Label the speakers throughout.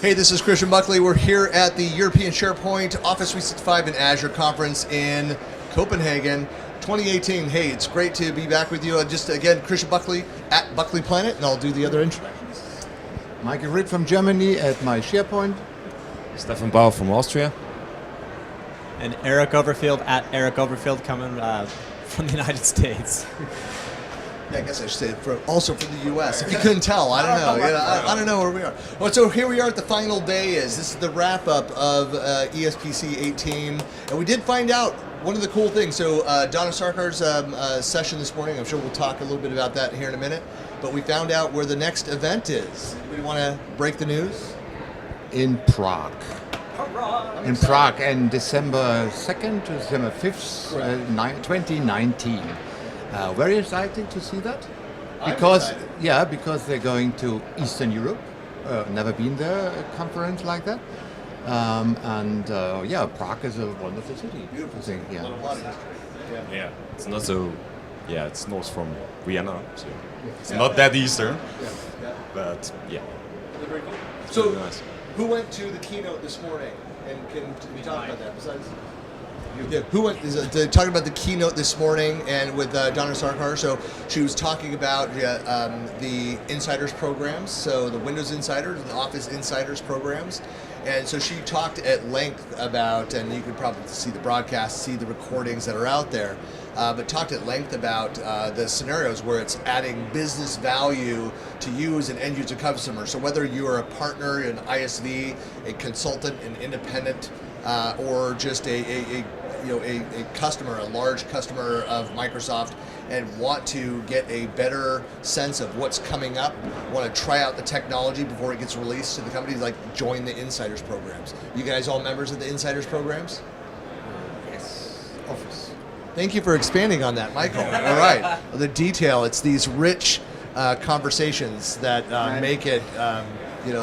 Speaker 1: Hey, this is Christian Buckley. We're here at the European SharePoint Office 365 and Azure Conference in Copenhagen 2018. Hey, it's great to be back with you. Just again, Christian Buckley at Buckley Planet, and I'll do the other introductions.
Speaker 2: Michael Greth from Germany at my SharePoint.
Speaker 3: Stefan Bauer from Austria.
Speaker 4: And Eric Overfield at Eric Overfield coming from the United States.
Speaker 1: Yeah, I guess I should say also from the U.S. If you couldn't tell, I don't know. I don't know where we are. Well, so here we are at the final day. This is the wrap-up of ESPC 18. And we did find out one of the cool things. So Donna Sarkar's session this morning, I'm sure we'll talk a little bit about that here in a minute. But we found out where the next event is. We want to break the news?
Speaker 2: In Prague. In Prague, and December 2nd to December 5th, 2019. Very exciting to see that, because they're going to Eastern Europe. Never been there, a conference like that, Prague is a wonderful city.
Speaker 1: Beautiful
Speaker 2: thing.
Speaker 1: Yeah, a lot of history.
Speaker 3: Yeah, it's not so. Yeah, it's north from Vienna, so it's not that eastern. But yeah.
Speaker 1: Very cool. So,
Speaker 3: nice.
Speaker 1: Who went to the keynote this morning, and can we talk about that besides? Yeah, who went talking about the keynote this morning and with Donna Sarkar? So she was talking about the Insiders programs, so the Windows Insiders and the Office Insiders programs. And so she talked at length about, and you could probably see the broadcast, see the recordings that are out there, but talked at length about the scenarios where it's adding business value to you as an end user customer. So whether you're a partner, an ISV, a consultant, an independent, or just a customer, a large customer of Microsoft, and want to get a better sense of what's coming up, want to try out the technology before it gets released to the company, like join the Insiders programs. You guys all members of the Insiders programs?
Speaker 2: Yes. Office.
Speaker 1: Thank you for expanding on that, Michael. All right. Well, the detail, it's these rich conversations that make it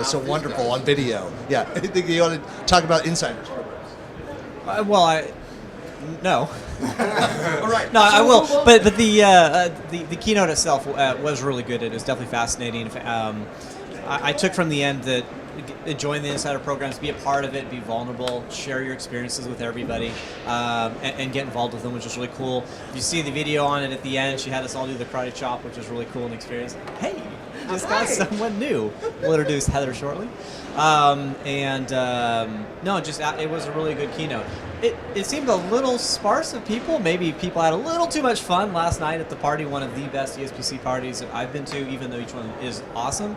Speaker 1: so wonderful on video. Yeah. I think you want to talk about Insiders programs.
Speaker 4: No.
Speaker 1: All right.
Speaker 4: No, I will. But the keynote itself was really good. It was definitely fascinating. I took from the end that join the Insider programs, be a part of it, be vulnerable, share your experiences with everybody, and get involved with them, which was really cool. If you see the video on it at the end, she had us all do the karate chop, which was really cool and experience. Hey, just got someone new. We'll introduce Heather shortly. It was a really good keynote. It seemed a little sparse of people. Maybe people had a little too much fun last night at the party, one of the best ESPC parties that I've been to, even though each one is awesome.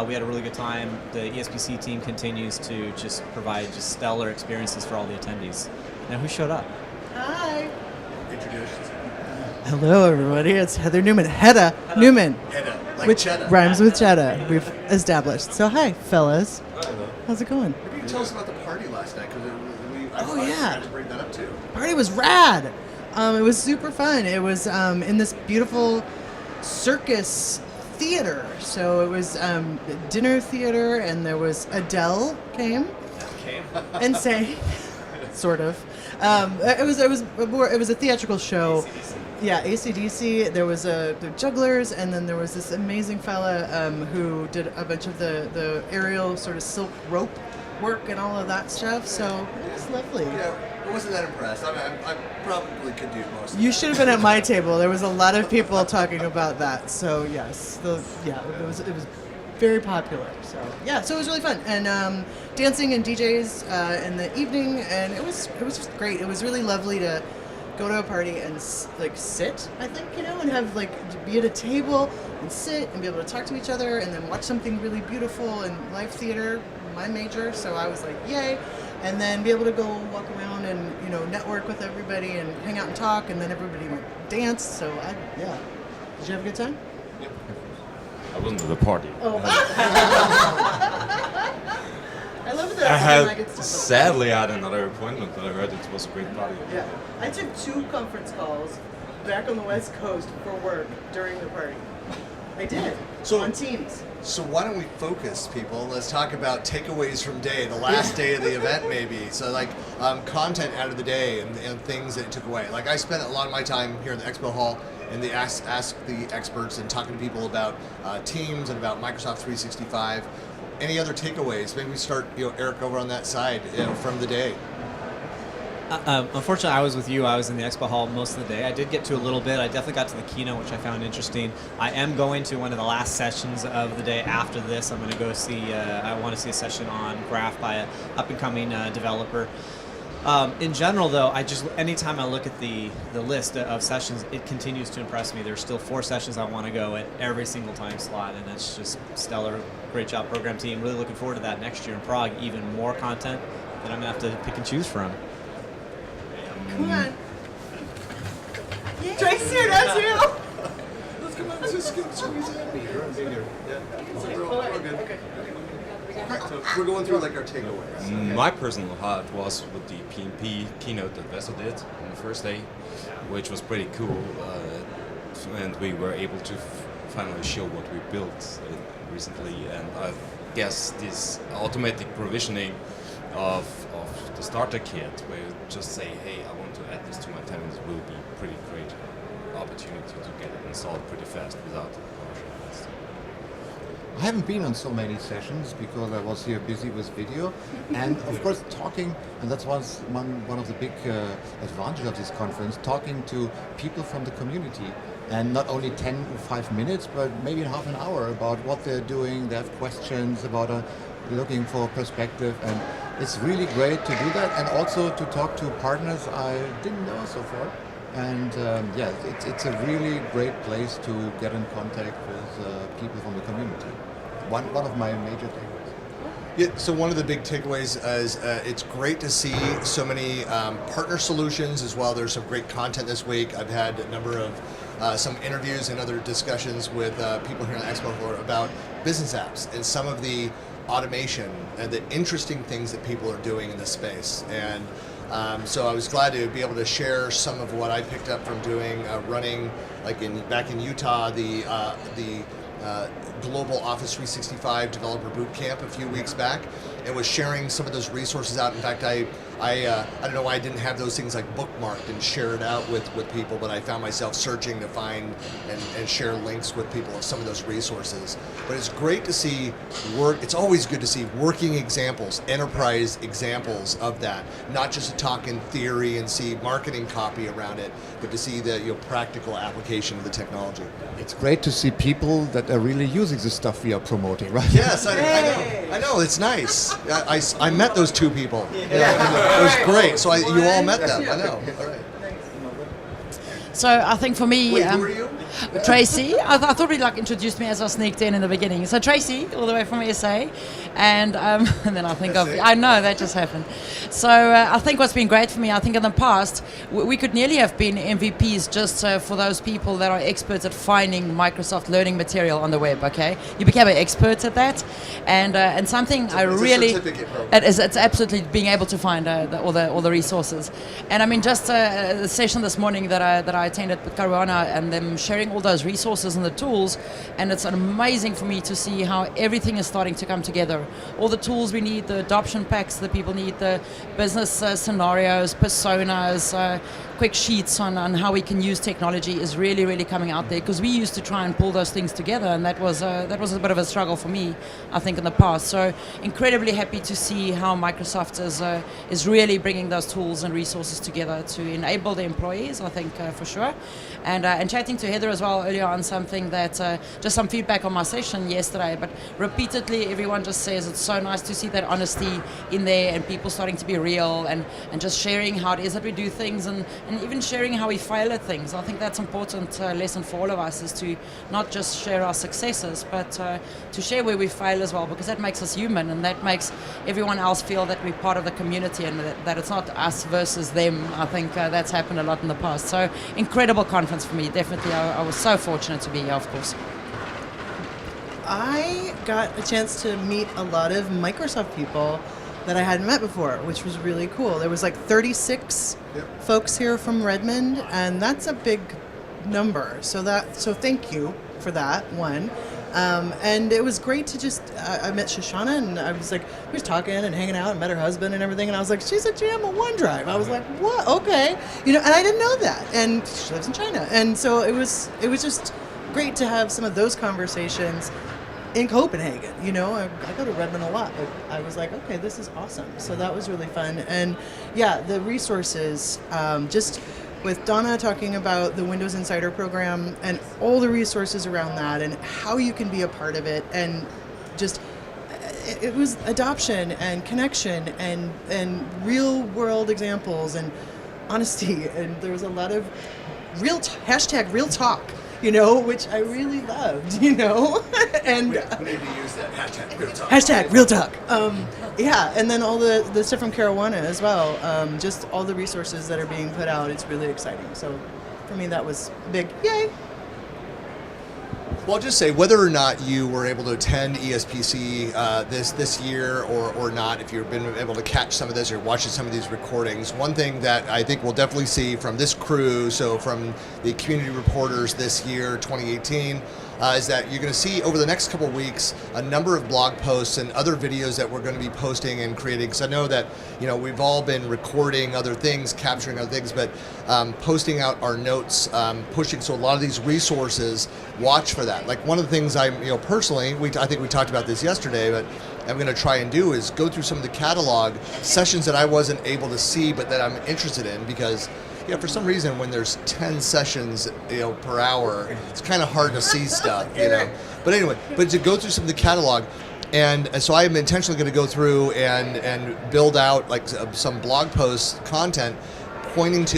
Speaker 4: We had a really good time. The ESPC team continues to just provide just stellar experiences for all the attendees. Now, who showed up?
Speaker 5: Hi.
Speaker 1: Introduce yourself.
Speaker 5: Hello, everybody. It's Heather Newman. Hedda Newman.
Speaker 1: Hedda, like
Speaker 5: which
Speaker 1: cheddar.
Speaker 5: rhymes with cheddar. We've established. So, hi, fellas.
Speaker 1: Hello.
Speaker 5: How's it going?
Speaker 1: Maybe you can tell us about the party last night, because I forgot to bring that up too.
Speaker 5: Party was rad. It was super fun. It was in this beautiful circus theater. So it was dinner theater, and there was Adele came and sang, sort of. It was a theatrical show.
Speaker 4: AC/DC.
Speaker 5: Yeah, AC/DC. There was the jugglers, and then there was this amazing fella who did a bunch of the aerial sort of silk rope work and all of that stuff. So it was lovely.
Speaker 1: Yeah, I wasn't that impressed. I probably could do most of
Speaker 5: You
Speaker 1: it.
Speaker 5: should have been at my table. There was a lot of people talking about that. So yes, it was very popular. So it was really fun, and dancing and DJs in the evening, and it was just great. It was really lovely to go to a party and sit, I think, and have be at a table and sit and be able to talk to each other, and then watch something really beautiful in live theater, my major. So I was like, yay. And then be able to go walk around and network with everybody and hang out and talk, and then everybody went dance. So Did you have a good time?
Speaker 3: Yep. I wasn't at the party.
Speaker 5: Oh. I love that.
Speaker 3: Sadly, I had another appointment, but I heard it was a great party.
Speaker 5: Yeah, I took 2 conference calls back on the West Coast for work during the party. I did.
Speaker 1: So
Speaker 5: on Teams.
Speaker 1: So why don't we focus, people? Let's talk about takeaways from the last day of the event, maybe. So content out of the day and things that it took away. I spent a lot of my time here in the Expo Hall in the Ask the Experts and talking to people about Teams and about Microsoft 365. any other takeaways? Maybe we start, Eric, over on that side from the day.
Speaker 4: Unfortunately, I was with you. I was in the expo hall most of the day. I did get to a little bit. I definitely got to the keynote, which I found interesting. I am going to one of the last sessions of the day after this. I'm going to go see, I want to see a session on Greth by an up-and-coming developer. In general, though, anytime I look at the list of sessions, it continues to impress me. There's still 4 sessions I want to go at every single time slot, and it's just stellar. Great job, program team. Really looking forward to that next year in Prague. Even more content that I'm going to have to pick and choose from.
Speaker 5: Come on. Tracy, that's you.
Speaker 1: Let's come on, just squeeze in. We're good. Okay. So we're going through like our takeaways.
Speaker 3: My personal highlight was with the PnP keynote that Vessel did on the first day, which was pretty cool, and we were able to finally show what we built recently. And I guess this automatic provisioning of the starter kit, where you just say, hey, I want to add this to my tenants, will be pretty great opportunity to get it installed pretty fast without
Speaker 2: I haven't been on so many sessions because I was here busy with video, and of course talking, and that's one of the big advantages of this conference, talking to people from the community, and not only 10 or 5 minutes, but maybe half an hour about what they're doing. They have questions about looking for perspective, and it's really great to do that, and also to talk to partners I didn't know so far. And it's a really great place to get in contact with people from the community. One of my major takeaways.
Speaker 1: Yeah, so one of the big takeaways is it's great to see so many partner solutions as well. There's some great content this week. I've had a number of some interviews and other discussions with people here on the expo floor about business apps and some of the automation and the interesting things that people are doing in this space. And so I was glad to be able to share some of what I picked up from doing running, like back in Utah, the Global Office 365 Developer Boot Camp a few weeks back, and was sharing some of those resources out. In fact, I don't know why I didn't have those things like bookmarked and share it out with people, but I found myself searching to find and share links with people of some of those resources. But it's great to see it's always good to see working examples, enterprise examples of that, not just to talk in theory and see marketing copy around it, but to see the practical application of the technology.
Speaker 2: It's great to see people that are really using the stuff we are promoting, right?
Speaker 1: Yes, I know, it's nice. I met those 2 people. Yeah. It was great. So you all met them. I know. All right.
Speaker 6: So I think for me,
Speaker 1: Wait, who are you?
Speaker 6: Tracy. I thought he'd introduced me as I sneaked in the beginning. So Tracy, all the way from SA, and then I think I know that just happened. So I think what's been great for me, I think in the past we could nearly have been MVPs just for those people that are experts at finding Microsoft learning material on the web. Okay, you became an expert at that, and something I really it's absolutely being able to find all the resources. And I mean just the session this morning that I attended with Caruana and them sharing all those resources and the tools, and it's amazing for me to see how everything is starting to come together. All the tools we need, the adoption packs that people need, the business scenarios, personas, quick sheets on how we can use technology is really, really coming out there, because we used to try and pull those things together, and that was a bit of a struggle for me, I think, in the past. So incredibly happy to see how Microsoft is really bringing those tools and resources together to enable the employees, I think, for sure. And chatting to Heather as well earlier on something that, just some feedback on my session yesterday, but repeatedly everyone just says it's so nice to see that honesty in there and people starting to be real and just sharing how it is that we do things and even sharing how we fail at things. I think that's an important lesson for all of us, is to not just share our successes, but to share where we fail as well, because that makes us human and that makes everyone else feel that we're part of the community and that it's not us versus them. I think that's happened a lot in the past. So incredible conference for me, definitely. I was so fortunate to be here, of course.
Speaker 5: I got a chance to meet a lot of Microsoft people that I hadn't met before, which was really cool. There was like 36 folks here from Redmond, and that's a big number. So thank you for that, one. And it was great to just, I met Shoshana, and I was like, we were talking and hanging out, and met her husband and everything, and I was like, she's a GM of OneDrive. I was like, what? Okay. And I didn't know that. And she lives in China. And so it was just great to have some of those conversations. in Copenhagen. You know, I go to Redmond a lot, but I was like, okay, this is awesome. So that was really fun. And yeah, the resources, just with Donna talking about the Windows Insider program and all the resources around that and how you can be a part of it, and just it was adoption and connection and real world examples and honesty, and there was a lot of hashtag real talk, you know, which I really loved, you know. And
Speaker 1: we need to use that hashtag real talk.
Speaker 5: Hashtag real talk. Yeah, and then all the stuff from Caruana as well. Just all the resources that are being put out. It's really exciting. So for me, that was big. Yay!
Speaker 1: Well, I'll just say, whether or not you were able to attend ESPC this year or not, if you've been able to catch some of this or watching some of these recordings, one thing that I think we'll definitely see from this crew, so from the community reporters this year, 2018, is that you're going to see over the next couple of weeks a number of blog posts and other videos that we're going to be posting and creating. Because I know that, you know, we've all been recording other things, capturing other things, but posting out our notes, pushing. So a lot of these resources, watch for that. Like one of the things personally, I think we talked about this yesterday, but I'm going to try and do is go through some of the catalog sessions that I wasn't able to see, but that I'm interested in, because for some reason, when there's 10 sessions, per hour, it's kind of hard to see stuff, But anyway, to go through some of the catalog, and so I am intentionally going to go through and build out like some blog post content pointing to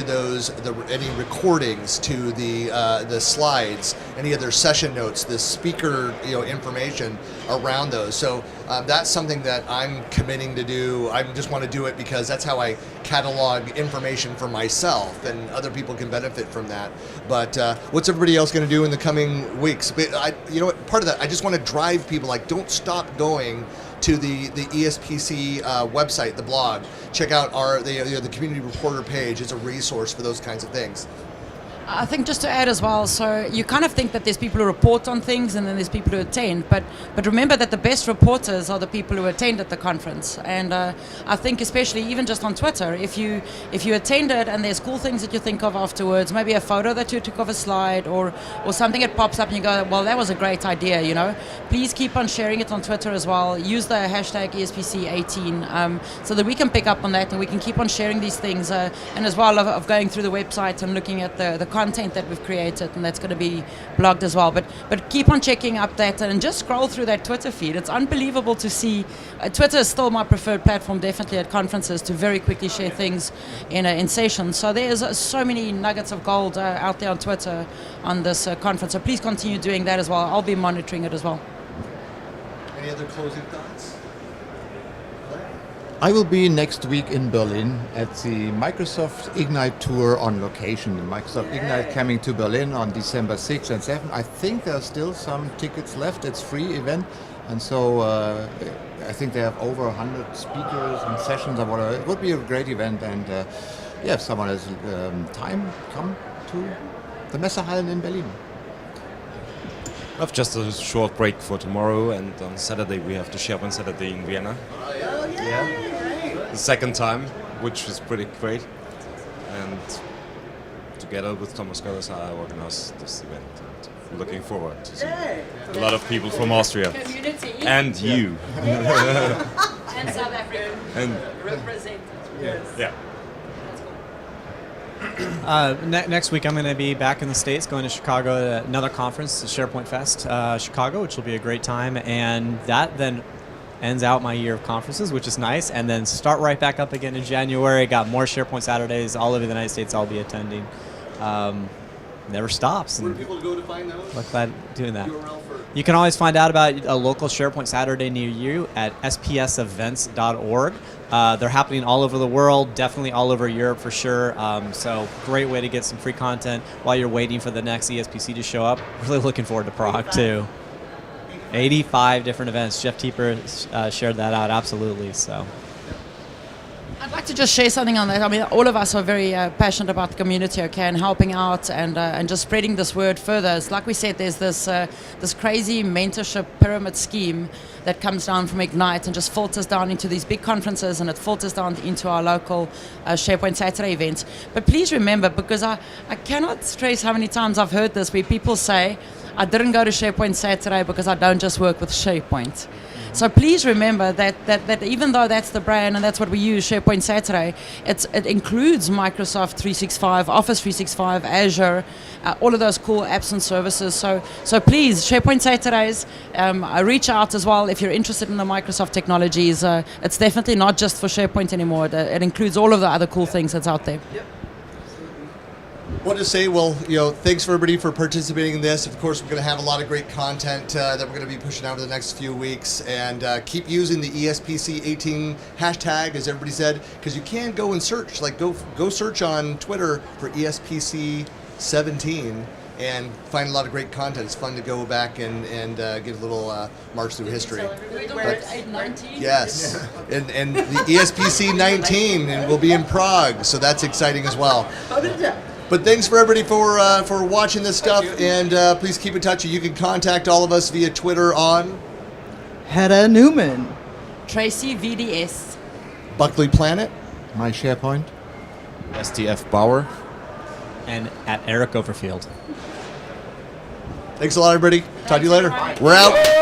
Speaker 1: any recordings, to the slides, any other session notes, the speaker information around those. So that's something that I'm committing to do. I just want to do it because that's how I catalog information for myself, and other people can benefit from that. But what's everybody else going to do in the coming weeks? But part of that, I just want to drive people, like, don't stop going to the ESPC website, the blog. Check out the community reporter page. It's a resource for those kinds of things.
Speaker 6: I think just to add as well, so you kind of think that there's people who report on things and then there's people who attend, but remember that the best reporters are the people who attend at the conference. And I think especially even just on Twitter, if you attended and there's cool things that you think of afterwards, maybe a photo that you took of a slide or something that pops up and you go, well, that was a great idea, please keep on sharing it on Twitter as well. Use the hashtag ESPC18 so that we can pick up on that and we can keep on sharing these things, and as well of going through the website and looking at the content that we've created, and that's going to be blogged as well. But keep on checking up that and just scroll through that Twitter feed. It's unbelievable to see. Twitter is still my preferred platform, definitely at conferences, to very quickly share things in sessions. So there's so many nuggets of gold out there on Twitter on this conference. So please continue doing that as well. I'll be monitoring it as well.
Speaker 1: Any other closing thoughts?
Speaker 2: I will be next week in Berlin at the Microsoft Ignite tour on location. The Microsoft Ignite coming to Berlin on December 6th and 7th. I think there are still some tickets left. It's a free event. And so I think they have over 100 speakers and sessions or whatever. It would be a great event. And if someone has time, come to the Messehallen in Berlin.
Speaker 3: I have just a short break for tomorrow, and on Saturday we have the SharePoint Saturday in Vienna. The second time, which is pretty great. And together with Thomas Goebbels, I organized this event. And looking forward to see a lot of people from Austria.
Speaker 6: Community.
Speaker 3: And you.
Speaker 6: And South Africa.
Speaker 3: And
Speaker 6: represent.
Speaker 3: yeah.
Speaker 4: Next week I'm going to be back in the States, going to Chicago to another conference, the SharePoint Fest Chicago, which will be a great time. And that then ends out my year of conferences, which is nice. And then start right back up again in January. Got more SharePoint Saturdays all over the United States I'll be attending. Never stops.
Speaker 1: Where do people go to find those?
Speaker 4: Look glad doing that.
Speaker 1: URL for...
Speaker 4: You can always find out about a local SharePoint Saturday near you at spsevents.org. They're happening all over the world, definitely all over Europe for sure. So great way to get some free content while you're waiting for the next ESPC to show up. Really looking forward to Prague too. 85 different events. Jeff Tieper shared that out, absolutely. So.
Speaker 6: I'd like to just share something on that. I mean, all of us are very passionate about the community, okay, and helping out and just spreading this word further. It's like we said, there's this crazy mentorship pyramid scheme that comes down from Ignite and just filters down into these big conferences, and it filters down into our local SharePoint Saturday events. But please remember, because I cannot stress how many times I've heard this, where people say, I didn't go to SharePoint Saturday because I don't just work with SharePoint. So please remember that even though that's the brand and that's what we use, SharePoint Saturday, it includes Microsoft 365, Office 365, Azure, all of those cool apps and services. So please, SharePoint Saturdays, reach out as well if you're interested in the Microsoft technologies. It's definitely not just for SharePoint anymore. It includes all of the other cool things that's out there.
Speaker 1: Yep. What to say? Well, thanks for everybody for participating in this. Of course, we're going to have a lot of great content that we're going to be pushing out over the next few weeks, and keep using the ESPC 18 hashtag, as everybody said, because you can go and search. Like go search on Twitter for ESPC 17 and find a lot of great content. It's fun to go back and get a little march through history. Yes, and the ESPC 19, and we'll be in Prague, so that's exciting as well. But thanks for everybody for watching this stuff, and please keep in touch. You can contact all of us via Twitter on
Speaker 5: Hedda Newman,
Speaker 6: Tracy VDS,
Speaker 1: Buckley Planet,
Speaker 2: My SharePoint.
Speaker 3: STF Bauer.
Speaker 4: And at Eric Overfield.
Speaker 1: Thanks a lot, everybody. Talk to you later. We're out.